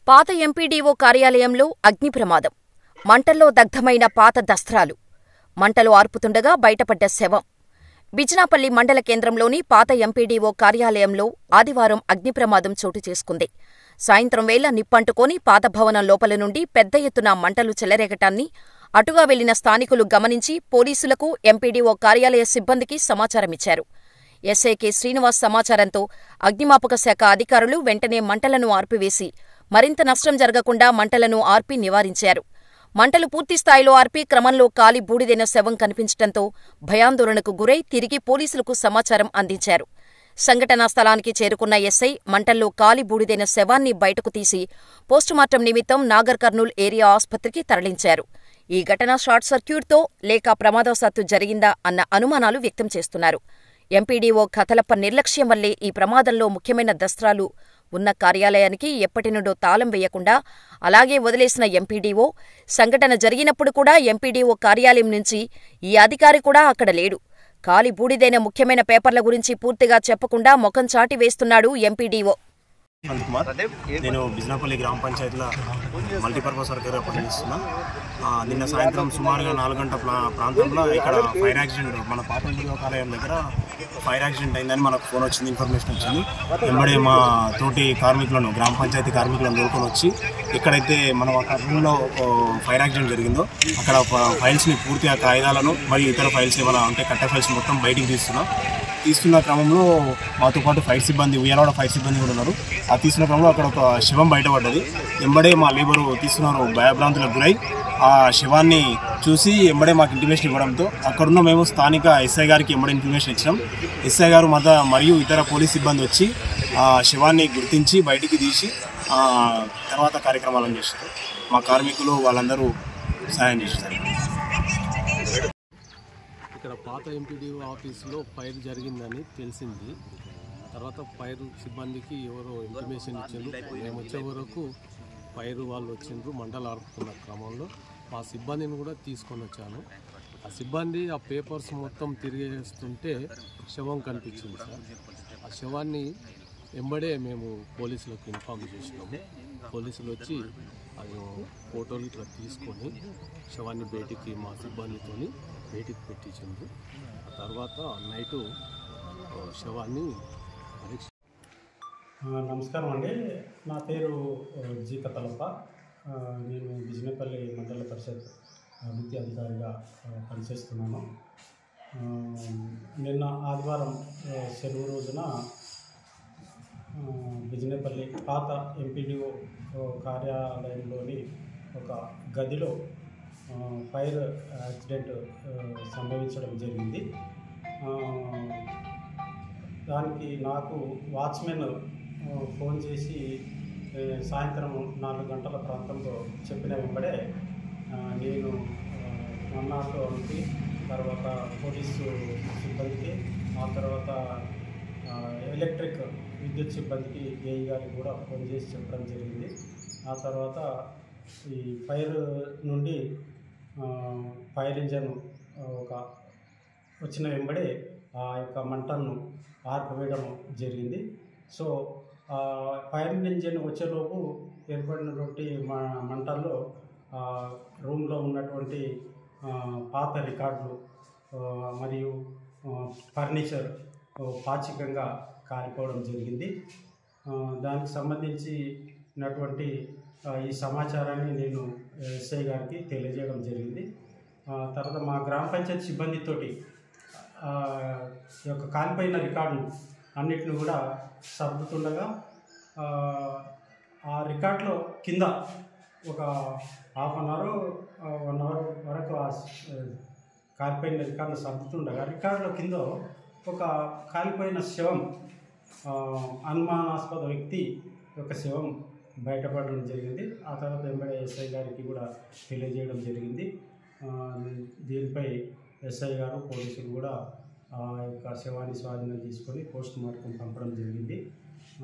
పాత ఎంపీడీఓ కార్యాలయంలో అగ్ని ప్రమాదం. మంటల్లో దగ్ధమైన పాత దస్త్రాలు. మంటలు ఆర్పుతుండగా బయటపడ్డ శవం. బిజినాపల్లి మండల కేంద్రంలోని పాత ఎంపీడీఓ కార్యాలయంలో ఆదివారం అగ్ని ప్రమాదం చోటు చేసుకుంది. సాయంత్రం వేళ నిప్పంటుకొని పాత భవనం లోపల నుండి పెద్ద ఎత్తున మంటలు చెలరేగటాన్ని అటుగా వెళ్లిన స్థానికులు గమనించి పోలీసులకు, ఎంపీడీఓ కార్యాలయ సిబ్బందికి సమాచారమిచ్చారు. SI K. శ్రీనివాస్ సమాచారంతో అగ్నిమాపక శాఖ అధికారులు వెంటనే మంటలను ఆర్పివేసి మరింత నష్టం జరగకుండా మంటలను ఆర్పి నివారించారు. మంటలు పూర్తిస్థాయిలో ఆర్పి క్రమంలో కాలి బూడిదైన శవం కనిపించటంతో భయాందోళనకు గురై తిరిగి పోలీసులకు సమాచారం అందించారు. సంఘటనా స్థలానికి చేరుకున్న ఎస్ఐ మంటల్లో కాలి బూడిదైన శవాన్ని బయటకు తీసి పోస్టుమార్టం నిమిత్తం నాగర్ కర్నూల్ ఏరియా ఆస్పత్రికి తరలించారు. ఈ ఘటన షార్ట్ సర్క్యూట్తో లేక ప్రమాదవశాత్తు జరిగిందా అన్న అనుమానాలు వ్యక్తం చేస్తున్నారు. ఎంపీడీఓ కథలప్ప నిర్లక్ష్యం వల్లే ఈ ప్రమాదంలో ముఖ్యమైన దస్త్రాలు ఉన్న కార్యాలయానికి ఎప్పటినుండో తాళం వేయకుండా అలాగే వదిలేసిన ఎంపీడీఓ, సంఘటన జరిగినప్పుడు కూడా ఎంపీడీఓ కార్యాలయం నుంచి ఈ అధికారి కూడా అక్కడ లేడు. కాలి బూడిదైన ముఖ్యమైన పేపర్ల గురించి పూర్తిగా చెప్పకుండా ముఖం చాటి వేస్తున్నాడు ఎంపీడీఓ. కుమార్, నేను బిజినాపల్లి గ్రామ పంచాయతీలో మల్టీపర్పస్ వర్కర్గా పనిచేస్తున్నా. నిన్న సాయంత్రం సుమారుగా 4 గంటల ప్రాంతంలో ఇక్కడ ఫైర్ యాక్సిడెంట్, మన పాత ఎంపీడీఓ కార్యాలయం దగ్గర ఫైర్ యాక్సిడెంట్ అయిందని మనకు ఫోన్ వచ్చింది, ఇన్ఫర్మేషన్ వచ్చింది. వెంబడే మా తోటి కార్మికులను, గ్రామ పంచాయతీ కార్మికులను దొరుకుని వచ్చి ఎక్కడైతే మన రూమ్లో ఫైర్ యాక్సిడెంట్ జరిగిందో అక్కడ ఫైల్స్ని పూర్తిగా కాగితాలను మరియు ఇతర ఫైల్స్ ఏమైనా అంటే కట్ట ఫైల్స్ మొత్తం బయటికి తీస్తున్న క్రమంలో మాతో పాటు ఫైర్ సిబ్బంది, ఉయ్యాలవాడ ఫైర్ సిబ్బంది కూడా ఉన్నారు. ఆ తీస్తున్న క్రమంలో అక్కడ ఒక శవం బయటపడ్డది. ఎంబడే మా లేబరు తీస్తున్నారు భయభ్రాంతులకు గురై ఆ శవాన్ని చూసి ఎంబడే మాకు ఇంటిమేషన్ ఇవ్వడంతో అక్కడున్న మేము స్థానిక ఎస్ఐ గారికి ఎంబడే ఇన్ఫర్మేషన్ ఇచ్చినాం. ఎస్ఐ గారు మరియు ఇతర పోలీస్ సిబ్బంది వచ్చి ఆ శవాన్ని గుర్తించి బయటికి తీసి తర్వాత కార్యక్రమాలను చేస్తారు. మా కార్మికులు వాళ్ళందరూ సహాయం చేస్తారు. ఇక్కడ పాత ఎంపీడీఓ ఆఫీసులో ఫైర్ జరిగిందని తెలిసింది. తర్వాత ఫైర్ సిబ్బందికి ఎవరో ఇంటిమేషన్ ఇచ్చారు. మేము వచ్చే వరకు ఫైర్ వాళ్ళు వచ్చిండ్రు. మంటలు ఆర్పుతున్న క్రమంలో ఆ సిబ్బందిని కూడా తీసుకొని వచ్చాను. ఆ సిబ్బంది ఆ పేపర్స్ మొత్తం తిరిగేస్తుంటే శవం కనిపించింది సార్. ఆ శవాన్ని ఎంబడే మేము పోలీసులకు ఇన్ఫార్మ్ చేసినాము. పోలీసులు వచ్చి అది ఫోటోలు ఇట్లా తీసుకొని శవాన్ని బయటికి మా సిబ్బందితో బయటికి పెట్టించింది. ఆ తర్వాత నైటు శవాన్ని పరీక్ష. నమస్కారం అండి, నా పేరు జి. కథలప్ప. నేను బిజినేపల్లి మండల పరిషత్ అభివృద్ధి అధికారిగా పనిచేస్తున్నాను. నిన్న ఆదివారం సెలవు రోజున బిజినేపల్లి పాత ఎంపీడీఓ కార్యాలయంలోని ఒక గదిలో ఫైర్ యాక్సిడెంట్ సంభవించడం జరిగింది. దానికి నాకు వాచ్మెన్ ఫోన్ చేసి సాయంత్రం 4 గంటల ప్రాంతంలో చెప్పిన వెంబడే నేను 101కి, తర్వాత పోలీసు సిబ్బందికి, ఆ తర్వాత ఎలక్ట్రిక్ విద్యుత్ సిబ్బందికి, ఏఈ గారికి కూడా ఫోన్ చేసి చెప్పడం జరిగింది. ఆ తర్వాత ఈ ఫైర్ నుండి ఫైర్ ఇంజన్ వచ్చిన వెంబడే ఆ యొక్క మంటలను ఆర్పివేయడం జరిగింది. సో ఫైర్ ఇంజన్ వచ్చేలోపు ఏర్పడినటువంటి మంటల్లో రూమ్లో ఉన్నటువంటి పాత రికార్డులు మరియు ఫర్నిచర్ పాచికంగా కాలిపోవడం జరిగింది. దానికి సంబంధించినటువంటి ఈ సమాచారాన్ని నేను ఎస్ఐ గారికి తెలియజేయడం జరిగింది. తర్వాత మా గ్రామ పంచాయతీ సిబ్బందితోటి ఈ యొక్క కాలిపోయిన రికార్డులు అన్నిటిని కూడా సర్దుతుండగా ఆ రికార్డులో కింద ఒక ½ అన్ అవర్ 1 అవర్ వరకు కాలిపోయిన రికార్డులు సర్దుతుండగా రికార్డులో కింద ఒక కాలిపోయిన శవం, అనుమానాస్పద వ్యక్తి యొక్క శవం బయటపడడం జరిగింది. ఆ తర్వాత వెంబడే ఎస్ఐ గారికి కూడా తెలియజేయడం జరిగింది. దీనిపై ఎస్ఐ గారు, పోలీసులు కూడా ఆ యొక్క శవాన్ని స్వాధీనం తీసుకొని పోస్ట్ మార్టం పంపడం జరిగింది.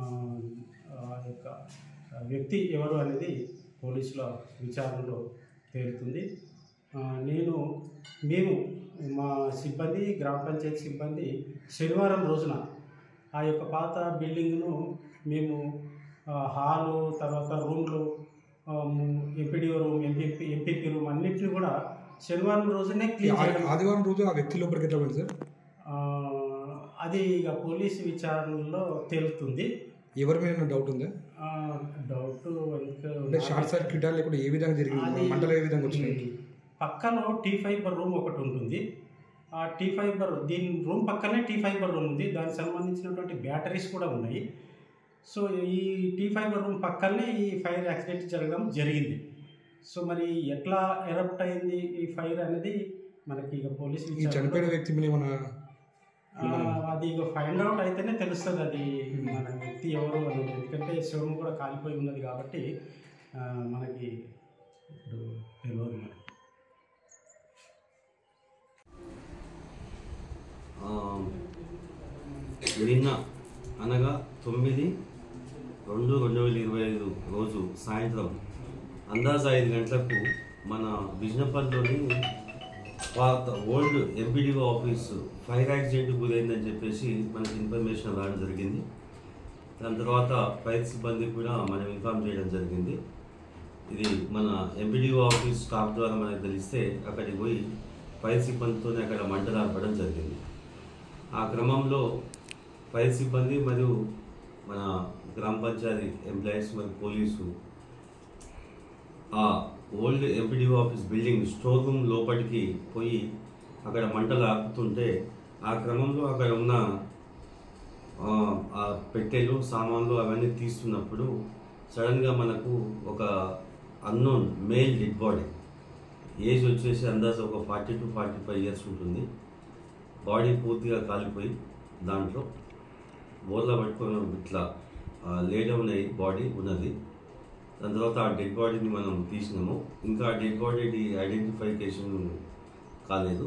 ఆ యొక్క వ్యక్తి ఎవరు అనేది పోలీసుల విచారణలో తేలుతుంది. మేము మా సిబ్బంది, గ్రామ పంచాయతీ సిబ్బంది శనివారం రోజున ఆ యొక్క పాత బిల్డింగ్ను మేము హాలు, తర్వాత రూమ్లు రూమ్, ఎంపీపీ రూమ్ అన్నింటినీ కూడా శనివారం రోజునే క్లీన్ చేయడం. ఆదివారం రోజు ఆ వ్యక్తి లోపలికి ఎట్లా పోయింది సార్? అది ఇక పోలీసు విచారణలో తేలుతుంది. ఎవరి మీద డౌట్ ఉందా? డౌట్ అంటే షార్ట్ సర్క్యూట్ లేకుండా ఏ విధంగా జరిగింది, మంటలు ఏ విధంగా వచ్చినాయి? పక్కన టీ ఫైబర్ రూమ్ ఒకటి ఉంటుంది. ఆ టీ ఫైబర్ దీని రూమ్ పక్కనే టీ ఫైబర్ రూమ్ ఉంది. దానికి సంబంధించినటువంటి బ్యాటరీస్ కూడా ఉన్నాయి. సో ఈ టీ ఫైబర్ రూమ్ పక్కనే ఈ ఫైర్ యాక్సిడెంట్ జరగడం జరిగింది. సో మరి ఎట్లా ఎరప్ట్ అయింది ఈ ఫైర్ అనేది మనకి ఇక పోలీసు చనిపోయిన వ్యక్తి మీద ఏమన్నా అది ఇక ఫైండ్ అవుట్ అయితేనే తెలుస్తుంది అది మన వ్యక్తి ఎవరు అనేది. ఎందుకంటే శవం కూడా కాలిపోయి ఉన్నది కాబట్టి మనకి ఇప్పుడు తెలియదు. నిన్న అనగా 9/2/2025 రోజు సాయంత్రం అందాజ 5 గంటలకు మన బిజినపల్లిలోని పాత old MPDO office fire accident గురైందని చెప్పేసి మనకి ఇన్ఫర్మేషన్ రావడం జరిగింది. దాని తర్వాత ఫైర్ సిబ్బంది కూడా మనం ఇన్ఫార్మ్ చేయడం జరిగింది. ఇది మన ఎంపీడీఓ ఆఫీస్ స్టాఫ్ ద్వారా మనకు తెలిస్తే అక్కడికి పోయి ఫైర్ సిబ్బందితోనే అక్కడ మంటలు ఆర్పడం జరిగింది. ఆ క్రమంలో ఫైర్ సిబ్బంది మరియు మన గ్రామ పంచాయతీ ఎంప్లాయీస్ మరియు పోలీసు ఆ old MPDO office building store room లోపలికి పోయి అక్కడ మంటలు ఆపుతుంటే ఆ క్రమంలో అక్కడ ఉన్న ఆ పెట్టెలు, సామాన్లు అవన్నీ తీస్తున్నప్పుడు సడన్గా మనకు ఒక unknown male dead body, age వచ్చేసి అందాజ ఒక 40 to 45 years ఉంటుంది. బాడీ పూర్తిగా కాలిపోయి దాంట్లో బోర్లా పట్టుకొని ఇట్లా లేడౌన్ అయ్యి బాడీ ఉన్నది. దాని తర్వాత ఆ డెడ్ బాడీని మనం తీసినాము. ఇంకా ఆ డెడ్ బాడీ ఐడెంటిఫికేషన్ కాలేదు.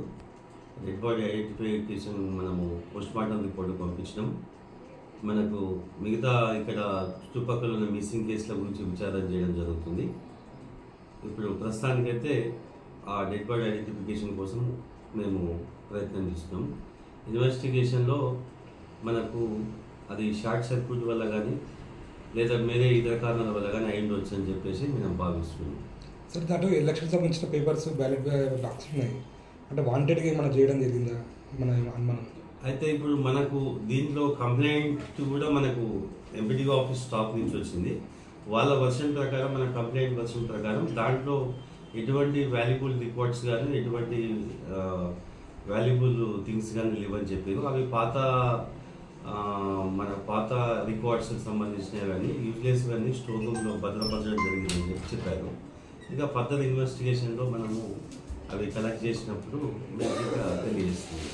డెడ్ బాడీ ఐడెంటిఫికేషన్ మనము పోస్ట్మార్టం రిపోర్ట్ పంపించినాం. మనకు మిగతా ఇక్కడ చుట్టుపక్కల ఉన్న మిస్సింగ్ కేసుల గురించి విచారణ చేయడం జరుగుతుంది. ఇప్పుడు ప్రస్తుతానికైతే ఆ డెడ్ బాడీ ఐడెంటిఫికేషన్ కోసం మేము ప్రయత్నం చేస్తున్నాం. ఇన్వెస్టిగేషన్లో మనకు అది షార్ట్ సర్క్యూట్ వల్ల కానీ లేదా వేరే ఇతర కారణాల వల్ల కానీ అయ్యిండొచ్చు అని చెప్పేసి మేము భావిస్తున్నాం. సార్ దాంట్లో ఎలక్షన్ సంబంధించిన పేపర్స్, బ్యాలెట్ బాక్స్ ఉన్నాయి అంటే వాంటెడ్గా మనం చేయడం జరిగిందా మన అనుమానం? అయితే ఇప్పుడు మనకు దీంట్లో కంప్లైంట్ కూడా మనకు ఎంపీడీఓ ఆఫీస్ స్టాఫ్ నుంచి వచ్చింది. వాళ్ళ వర్షన్ ప్రకారం, మన కంప్లైంట్ వర్షన్ ప్రకారం దాంట్లో ఎటువంటి వాల్యుబుల్ రికార్డ్స్ కానీ ఎటువంటి వాల్యుబుల్ థింగ్స్ కానీ లేవని చెప్పారు. అవి మన పాత రికార్డ్స్కి సంబంధించినవి కానీ యూజ్లెస్ కానీ స్టోర్ రూమ్లో భద్రపరచడం జరిగిందని చెప్పారు. ఇంకా ఫర్దర్ ఇన్వెస్టిగేషన్లో మనము అవి కలెక్ట్ చేసినప్పుడు తెలియజేస్తుంది.